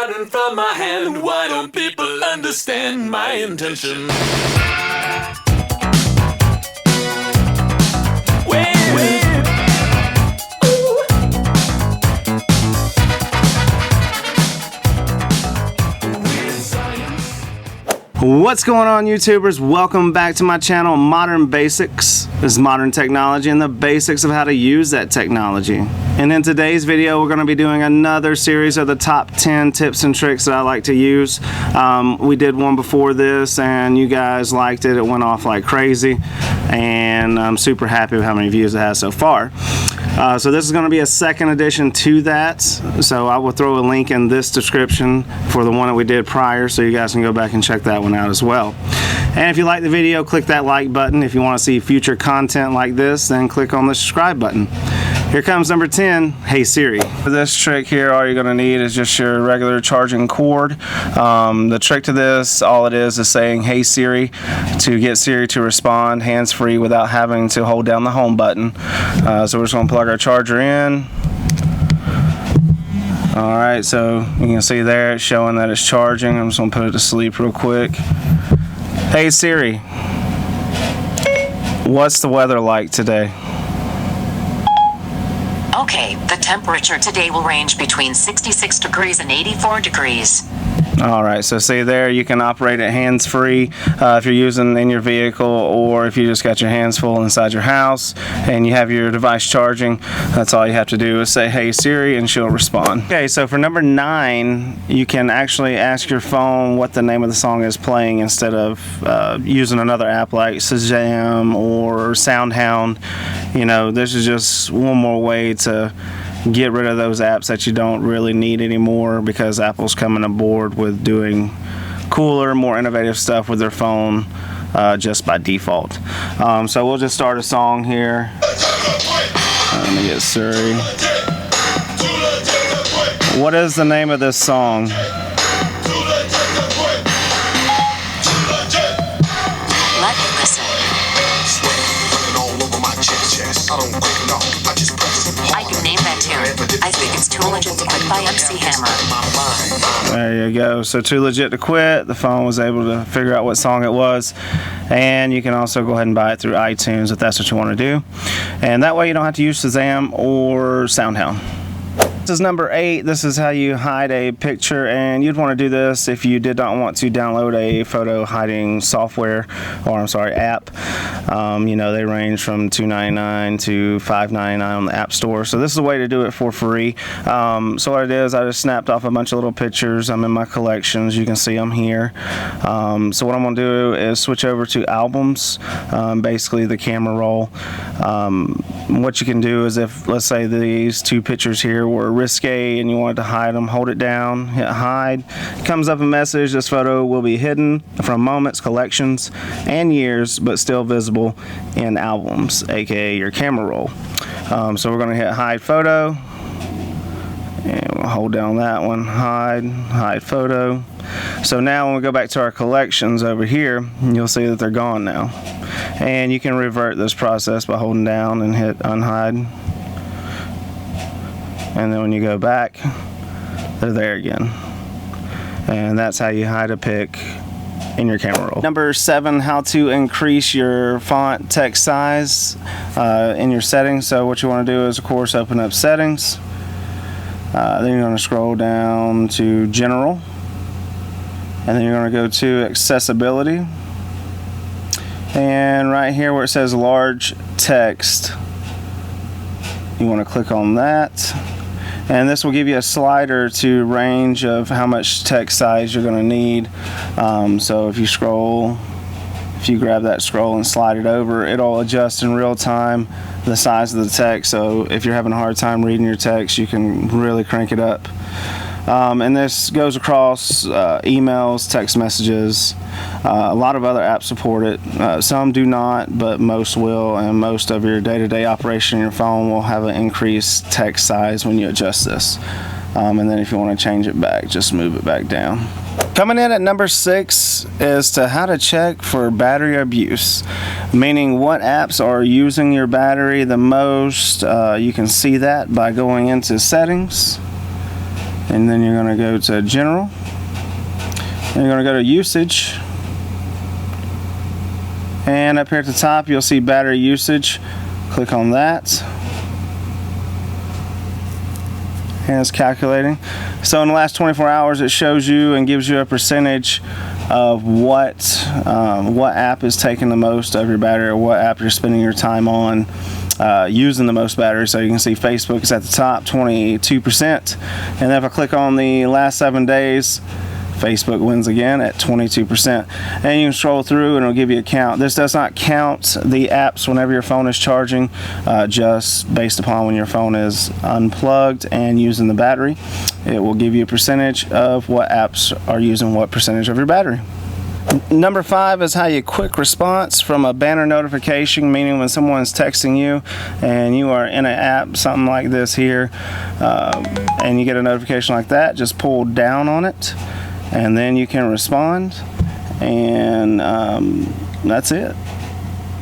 button from my hand. Why don't people understand my intention? What's going on, YouTubers? Welcome back to my channel, Modern Basics. This is modern technology and the basics of how to use that technology. And in today's video, we're going to be doing another series of the top 10 tips and tricks that I like to use. We did one before this and you guys liked it. It went off like crazy and I'm super happy with how many views it has so far. So this is going to be a second edition to that. So I will throw a link in this description for the one that we did prior so you guys can go back and check that one out as well. And if you like the video, click that like button. If you want to see future content like this, then click on the subscribe button. Here comes number 10, Hey Siri. For this trick here, all you're going to need is just your regular charging cord. The trick to this, all it is saying Hey Siri to get Siri to respond hands-free without having to hold down the home button. So we're just going to plug our charger in. Alright, so you can see there it's showing that it's charging. I'm just going to put it to sleep real quick. Hey Siri, what's the weather like today? Okay, the temperature today will range between 66 degrees and 84 degrees. Alright, so see there, you can operate it hands-free if you're using in your vehicle, or if you just got your hands full inside your house and you have your device charging. That's all you have to do is say Hey Siri and she'll respond. Okay, so for number 9, you can actually ask your phone what the name of the song is playing instead of using another app like Shazam or SoundHound. You know, this is just one more way to get rid of those apps that you don't really need anymore, because Apple's coming aboard with doing cooler, more innovative stuff with their phone just by default. So we'll just start a song here. Let me get Siri. What is the name of this song? Let me listen. I can name that tune. I think it's Too Legit to Quit by MC Hammer. There you go. So Too Legit to Quit. The phone was able to figure out what song it was. And you can also go ahead and buy it through iTunes if that's what you want to do. And that way you don't have to use Shazam or SoundHound. This is number 8. This is how you hide a picture, and you'd want to do this if you did not want to download a photo hiding software, or I'm sorry, app. You know, they range from $2.99 to $5.99 on the App Store. So this is a way to do it for free. So what it is, I just snapped off a bunch of little pictures. I'm in my collections. You can see them here. So what I'm going to do is switch over to albums, basically the camera roll. What you can do is, if let's say these two pictures here were risque and you wanted to hide them, hold it down, hit hide. It comes up a message: this photo will be hidden from moments, collections, and years, but still visible in albums, aka your camera roll. So we're going to hit hide photo, and we'll hold down that one, hide photo. So now when we go back to our collections over here, you'll see that they're gone now. And you can revert this process by holding down and hit unhide. And then when you go back, they're there again. And that's how you hide a pic in your camera roll. Number 7, how to increase your font text size in your settings. So what you want to do is, of course, open up settings. Then you're going to scroll down to general. And then you're going to go to accessibility. And right here where it says large text, you want to click on that. And this will give you a slider to range of how much text size you're going to need. So if you grab that scroll and slide it over, it'll adjust in real time the size of the text. So if you're having a hard time reading your text, you can really crank it up. And this goes across emails, text messages. A lot of other apps support it. Some do not, but most will, and most of your day-to-day operation on your phone will have an increased text size when you adjust this. And then if you want to change it back, just move it back down. Coming in at number 6 is to how to check for battery abuse, meaning what apps are using your battery the most. You can see that by going into settings. and then you're going to go to General, and you're going to go to Usage, and up here at the top you'll see Battery Usage. Click on that, and it's calculating. So in the last 24 hours it shows you and gives you a percentage of what app is taking the most of your battery, or what app you're spending your time on using the most battery. So you can see Facebook is at the top, 22%, and then if I click on the last 7 days, Facebook wins again at 22%. And you can scroll through and it'll give you a count. This does not count the apps whenever your phone is charging, just based upon when your phone is unplugged and using the battery. It will give you a percentage of what apps are using what percentage of your battery. Number 5 is how you quick response from a banner notification, meaning when someone's texting you and you are in an app, something like this here, and you get a notification like that, just pull down on it and then you can respond, and that's it.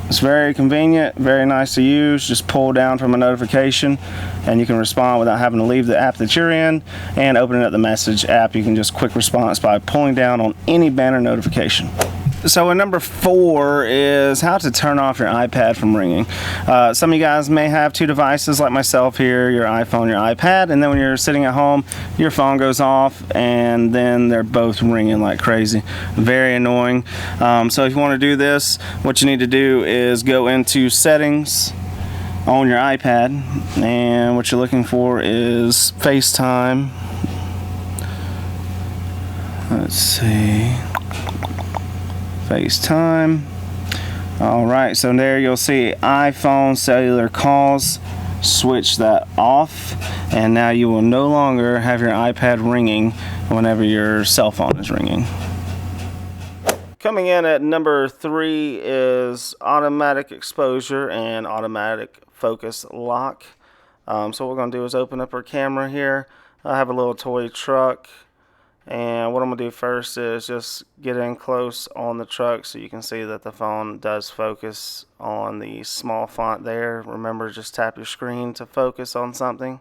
It's very convenient, very nice to use. Just pull down from a notification and you can respond without having to leave the app that you're in and opening up the message app. You can just quick response by pulling down on any banner notification. So in number 4 is how to turn off your iPad from ringing. Some of you guys may have 2 devices like myself here, your iPhone, your iPad, and then when you're sitting at home, your phone goes off and then they're both ringing like crazy. Very annoying. So if you want to do this, what you need to do is go into Settings on your iPad, and what you're looking for is FaceTime. Let's see. FaceTime. Alright, so there you'll see iPhone cellular calls. Switch that off, and now you will no longer have your iPad ringing whenever your cell phone is ringing. Coming in at number 3 is automatic exposure and automatic focus lock. So what we're going to do is open up our camera here. I have a little toy truck. And what I'm going to do first is just get in close on the truck so you can see that the phone does focus on the small font there. Remember, just tap your screen to focus on something.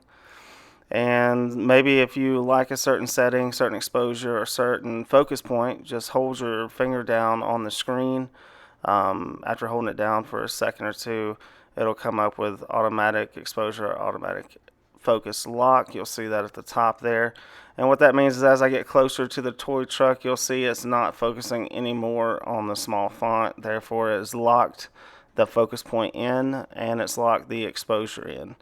And maybe if you like a certain setting, certain exposure, or certain focus point, just hold your finger down on the screen. After holding it down for a second or two, it'll come up with automatic exposure or automatic focus lock. You'll see that at the top there. And what that means is as I get closer to the toy truck, you'll see it's not focusing anymore on the small font. Therefore, it's locked the focus point in and it's locked the exposure in.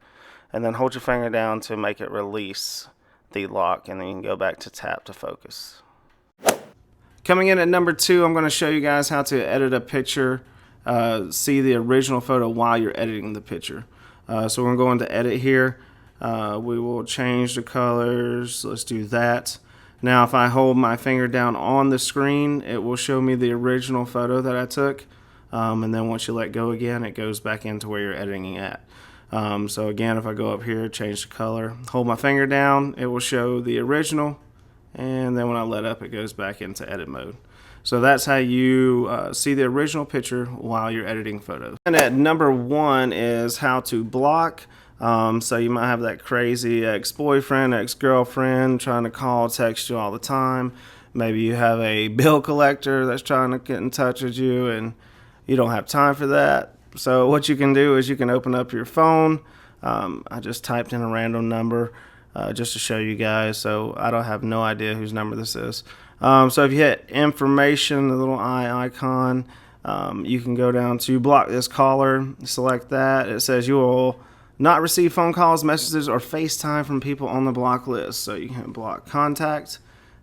And then hold your finger down to make it release the lock, and then you can go back to tap to focus. Coming in at number 2, I'm going to show you guys how to edit a picture, see the original photo while you're editing the picture. So we're going to go into edit here. We will change the colors. Let's do that. Now if I hold my finger down on the screen, it will show me the original photo that I took, and then once you let go again, it goes back into where you're editing at. So again, if I go up here, change the color, hold my finger down, it will show the original, and then when I let up, it goes back into edit mode. So that's how you see the original picture while you're editing photos. And at number 1 is how to block. So you might have that crazy ex-boyfriend, ex-girlfriend trying to call, text you all the time. Maybe you have a bill collector that's trying to get in touch with you and you don't have time for that. So what you can do is you can open up your phone. I just typed in a random number just to show you guys. So I don't have no idea whose number this is. So if you hit information, the little eye icon, you can go down to block this caller, select that. It says you will not receive phone calls, messages, or FaceTime from people on the block list. So you can block contact,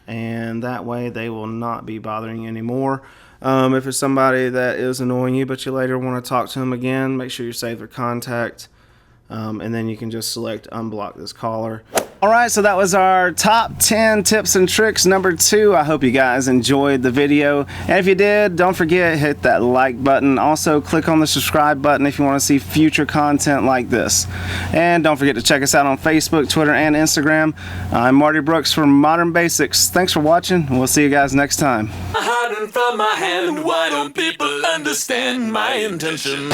and that way they will not be bothering you anymore. If it's somebody that is annoying you but you later want to talk to them again, make sure you save their contact, and then you can just select unblock this caller. Alright, so that was our top 10 tips and tricks number 2. I hope you guys enjoyed the video, and if you did, don't forget, hit that like button. Also click on the subscribe button if you want to see future content like this, and don't forget to check us out on Facebook, Twitter, and Instagram. I'm Marty Brooks from Modern Basics. Thanks for watching, and we'll see you guys next time. Hiding from my hand, why don't people understand my intention?